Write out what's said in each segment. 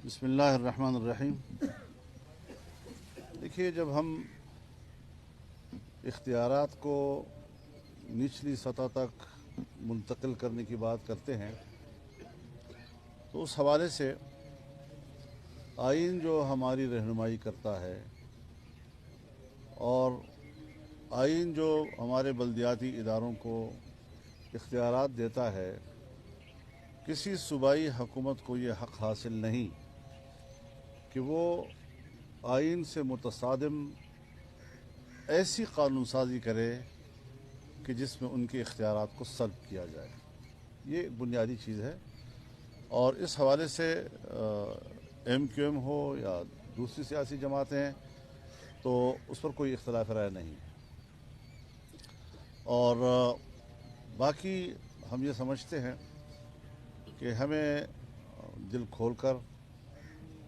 بسم اللہ الرحمن الرحیم۔ دیکھیے، جب ہم اختیارات کو نچلی سطح تک منتقل کرنے کی بات کرتے ہیں تو اس حوالے سے آئین جو ہماری رہنمائی کرتا ہے اور آئین جو ہمارے بلدیاتی اداروں کو اختیارات دیتا ہے، کسی صوبائی حکومت کو یہ حق حاصل نہیں کہ وہ آئین سے متصادم ایسی قانون سازی کرے کہ جس میں ان کے اختیارات کو سلب کیا جائے۔ یہ ایک بنیادی چیز ہے، اور اس حوالے سے ایم کیو ایم ہو یا دوسری سیاسی جماعتیں تو اس پر کوئی اختلاف رائے نہیں ہے۔ اور باقی ہم یہ سمجھتے ہیں کہ ہمیں دل کھول کر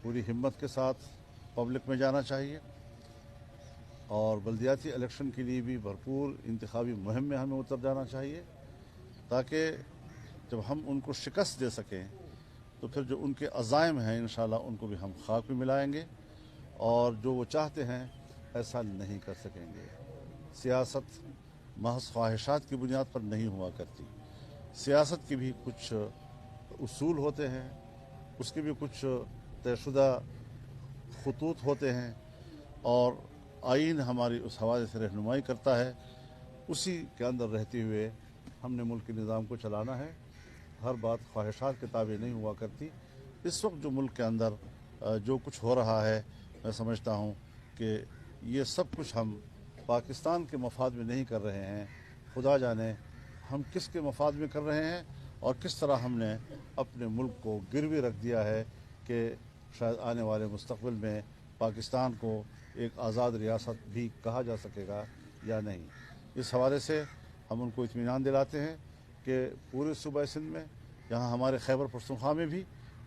پوری ہمت کے ساتھ پبلک میں جانا چاہیے، اور بلدیاتی الیکشن کے لیے بھی بھرپور انتخابی مہم میں ہمیں اتر جانا چاہیے، تاکہ جب ہم ان کو شکست دے سکیں تو پھر جو ان کے عزائم ہیں انشاءاللہ ان کو بھی ہم خاک میں ملائیں گے، اور جو وہ چاہتے ہیں ایسا نہیں کر سکیں گے۔ سیاست محض خواہشات کی بنیاد پر نہیں ہوا کرتی، سیاست کے بھی کچھ اصول ہوتے ہیں، اس کے بھی کچھ طے شدہ خطوط ہوتے ہیں، اور آئین ہماری اس حوالے سے رہنمائی کرتا ہے۔ اسی کے اندر رہتے ہوئے ہم نے ملک کے نظام کو چلانا ہے۔ ہر بات خواہشات کے تابع نہیں ہوا کرتی۔ اس وقت جو ملک کے اندر جو کچھ ہو رہا ہے، میں سمجھتا ہوں کہ یہ سب کچھ ہم پاکستان کے مفاد میں نہیں کر رہے ہیں، خدا جانے ہم کس کے مفاد میں کر رہے ہیں، اور کس طرح ہم نے اپنے ملک کو گروی رکھ دیا ہے کہ شاید آنے والے مستقبل میں پاکستان کو ایک آزاد ریاست بھی کہا جا سکے گا یا نہیں۔ اس حوالے سے ہم ان کو اطمینان دلاتے ہیں کہ پورے صوبہ سندھ میں، یہاں ہمارے خیبر پختونخوا میں بھی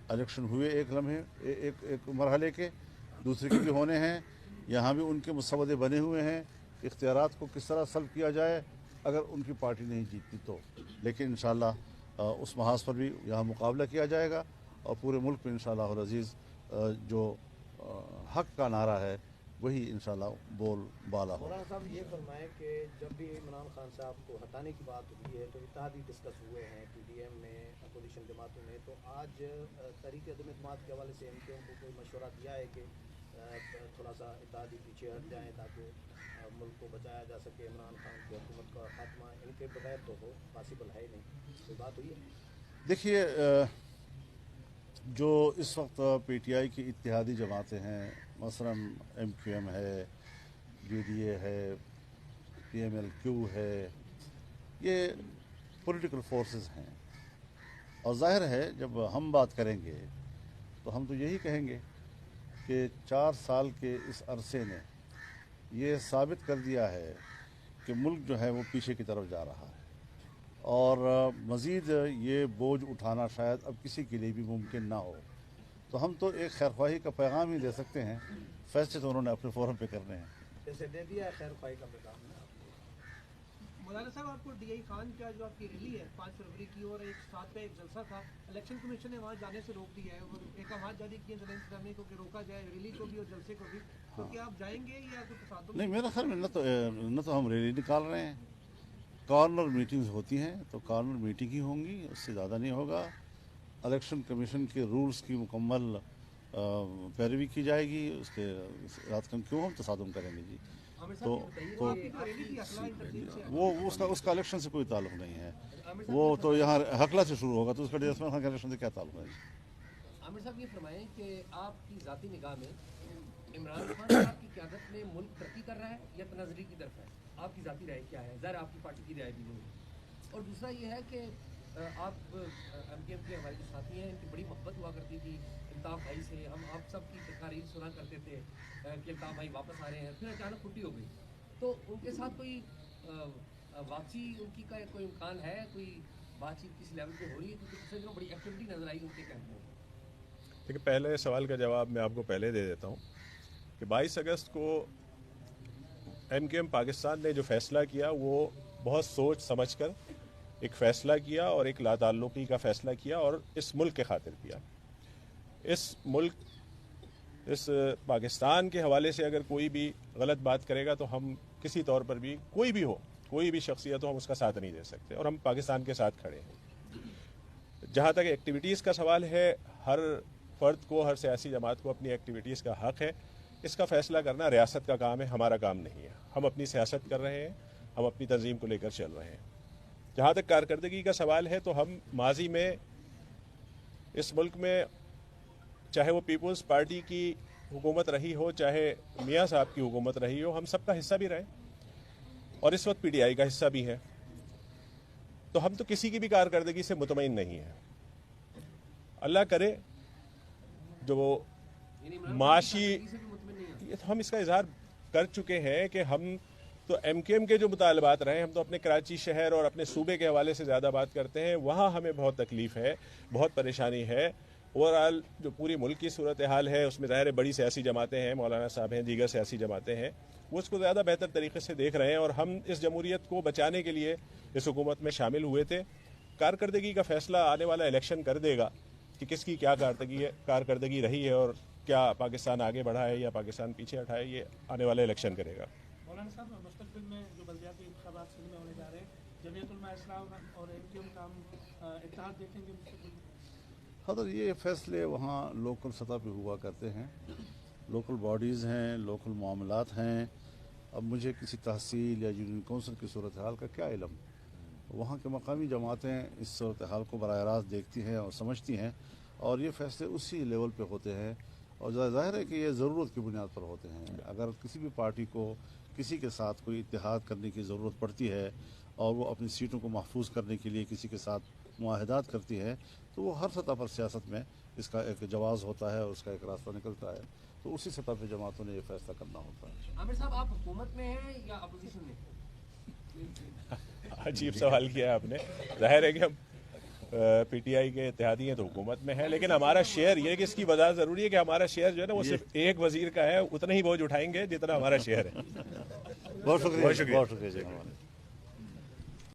الیکشن ہوئے ایک مرحلے کے، دوسرے کے بھی ہونے ہیں، یہاں بھی ان کے مسودے بنے ہوئے ہیں کہ اختیارات کو کس طرح سلب کیا جائے اگر ان کی پارٹی نہیں جیتتی تو، لیکن انشاءاللہ اس محاذ پر بھی یہاں مقابلہ کیا جائے گا، اور پورے ملک میں انشاءاللہ العزیز جو حق کا نعرہ ہے وہی انشاءاللہ بول بالا ہو۔ مولانا صاحب یہ فرمائیں کہ جب بھی عمران خان صاحب کو ہٹانے کی بات ہوئی ہے تو اتحادی ڈسکس ہوئے ہیں پی ڈی ایم میں، اپوزیشن جماعتوں میں، تو آج تحریک عدم اعتماد کے حوالے سے ایم کیو ایم کو کوئی مشورہ دیا ہے کہ تھوڑا سا اتحادی پیچھے ہٹ جائیں تاکہ ملک کو بچایا جا سکے، عمران خان کی حکومت کا خاتمہ ان کے بغیر تو ہو پاسبل ہے ہی نہیں، کوئی بات ہوئی ہے؟ دیکھیے، جو اس وقت پی ٹی آئی کی اتحادی جماعتیں ہیں، مثلا ایم کیو ایم ہے، بی ڈی اے ہے، پی ایم ایل کیو ہے، یہ پولیٹیکل فورسز ہیں، اور ظاہر ہے جب ہم بات کریں گے تو ہم تو یہی کہیں گے کہ 4 سال کے اس عرصے نے یہ ثابت کر دیا ہے کہ ملک جو ہے وہ پیچھے کی طرف جا رہا ہے، اور مزید یہ بوجھ اٹھانا شاید اب کسی کے لیے بھی ممکن نہ ہو۔ تو ہم تو ایک خیرخواہی کا پیغام ہی دے سکتے ہیں، فیصلے تو انہوں نے اپنے فورم پہ کرنے ہیں۔ جیسے دے دیا ہے خیر خواہی کا پیغام نا۔ مولانا صاحب، آپ کو ڈی آئی خان کا جو آپ کی ریلی ہے 5 فروری کی، اور ایک ساتھ پہ ایک جلسہ تھا، الیکشن کمیشن نے وہاں جانے سے روک دیا ہے، اور احکامات جاری کیے ضلع انتظامیہ کو کہ روکا جائے ریلی کو بھی اور جلسے کو بھی، تو کیا آپ جائیں گے یا کوئی تصادم؟ نہیں، میرا خیال میں نہ تو ہم ریلی نکال رہے ہیں، کارنر میٹنگز ہوتی ہیں تو کارنر میٹنگ ہی ہوں گی، اس سے زیادہ نہیں ہوگا۔ الیکشن کمیشن کے رولز کی مکمل پیروی کی جائے گی، اس کے رات کیوں ہم تصادم کریں گے جی؟ تو وہ اس کا الیکشن سے کوئی تعلق نہیں ہے، وہ تو یہاں حقلہ سے شروع ہوگا، تو اس کا ڈی ایس خان کے الیکشن سے کیا تعلق ہے جی؟ عامر صاحب یہ فرمائیں کہ آپ کی ذاتی نگاہ میں عمران خان صاحب کی قیادت میں ملک ترقی کر رہا ہے یا تناظری کی طرف ہے؟ آپ کی ذاتی رائے کیا ہے؟ ظاہر آپ کی پارٹی کی رائے بھی نہیں، اور دوسرا یہ ہے کہ آپ ایم کیو ایم کے ہمارے جو ساتھی ہیں ان کی بڑی محبت ہوا کرتی تھی الطاف بھائی سے، ہم آپ سب کی تقاریر سنا کرتے تھے کہ الطاف بھائی واپس آ رہے ہیں، پھر اچانک چھٹی ہو گئی، تو ان کے ساتھ کوئی واپسی ان کی کا کوئی امکان ہے؟ کوئی بات چیت کسی لیول پہ ہو رہی ہے؟ کیونکہ پچھلے دنوں بڑی ایکٹیویٹی نظر آئی ان کے کیمپ میں۔ دیکھیے، پہلے سوال کا جواب میں آپ کو پہلے دے دیتا ہوں کہ 22 اگست کو ایم کیو ایم پاکستان نے جو فیصلہ کیا وہ بہت سوچ سمجھ کر ایک فیصلہ کیا، اور ایک لا تعلقی کا فیصلہ کیا، اور اس ملک کے خاطر کیا۔ اس ملک اس پاکستان کے حوالے سے اگر کوئی بھی غلط بات کرے گا تو ہم کسی طور پر بھی کوئی بھی ہو کوئی بھی شخصیت ہو ہم اس کا ساتھ نہیں دے سکتے اور ہم پاکستان کے ساتھ کھڑے ہیں. جہاں تک ایکٹیویٹیز کا سوال ہے ہر فرد کو ہر سیاسی جماعت کو اپنی ایکٹیویٹیز کا حق ہے. اس کا فیصلہ کرنا ریاست کا کام ہے ہمارا کام نہیں ہے. ہم اپنی سیاست کر رہے ہیں ہم اپنی تنظیم کو لے کر چل رہے ہیں. جہاں تک کارکردگی کا سوال ہے تو ہم ماضی میں اس ملک میں چاہے وہ پیپلز پارٹی کی حکومت رہی ہو چاہے میاں صاحب کی حکومت رہی ہو ہم سب کا حصہ بھی رہے اور اس وقت پی ٹی آئی کا حصہ بھی ہے. تو ہم تو کسی کی بھی کارکردگی سے مطمئن نہیں ہیں. اللہ کرے جو معاشی ہم اس کا اظہار کر چکے ہیں کہ ہم تو ایم کیو ایم کے جو مطالبات رہے ہم تو اپنے کراچی شہر اور اپنے صوبے کے حوالے سے زیادہ بات کرتے ہیں. وہاں ہمیں بہت تکلیف ہے بہت پریشانی ہے. اوورآل جو پوری ملک کی صورتحال ہے اس میں ظاہر بڑی سیاسی جماعتیں ہیں مولانا صاحب ہیں دیگر سیاسی جماعتیں ہیں وہ اس کو زیادہ بہتر طریقے سے دیکھ رہے ہیں اور ہم اس جمہوریت کو بچانے کے لیے اس حکومت میں شامل ہوئے تھے. کارکردگی کا فیصلہ آنے والا الیکشن کر دے گا کہ کس کی کیا کارکردگی رہی ہے اور کیا پاکستان آگے بڑھا ہے یا پاکستان پیچھے ہٹا ہے. یہ آنے والا الیکشن کرے گا. مولانا صاحب مستقبل میں جو بلدیاتی انتخابات سندھ میں ہونے جا رہے ہیں جمعیت علماء اسلام اور ایم کیو ایم کا اتحاد دیکھیں گے مستقبل میں؟ حضرت یہ فیصلے وہاں لوکل سطح پہ ہوا کرتے ہیں. لوکل باڈیز ہیں لوکل معاملات ہیں. اب مجھے کسی تحصیل یا یونین کونسل کی صورتحال کا کیا علم. وہاں کے مقامی جماعتیں اس صورتحال کو براہ راست دیکھتی ہیں اور سمجھتی ہیں اور یہ فیصلے اسی لیول پہ ہوتے ہیں اور ظاہر ہے کہ یہ ضرورت کی بنیاد پر ہوتے ہیں. اگر کسی بھی پارٹی کو کسی کے ساتھ کوئی اتحاد کرنے کی ضرورت پڑتی ہے اور وہ اپنی سیٹوں کو محفوظ کرنے کے لیے کسی کے ساتھ معاہدات کرتی ہے تو وہ ہر سطح پر سیاست میں اس کا ایک جواز ہوتا ہے اس کا ایک راستہ نکلتا ہے. تو اسی سطح پہ جماعتوں نے یہ فیصلہ کرنا ہوتا ہے. عامر صاحب آپ حکومت میں ہیں یا اپوزیشن میں؟ عجیب سوال کیا ہے آپ نے. ظاہر ہے کہ ہم پی ٹی آئی کے اتحادی ہیں تو حکومت میں ہیں لیکن ہمارا شیئر یہ کہ اس کی وضاحت ضروری ہے کہ ہمارا شیئر جو ہے نا وہ صرف ایک وزیر کا ہے اتنا ہی بوجھ اٹھائیں گے جتنا ہمارا شیئر ہے. بہت شکریہ.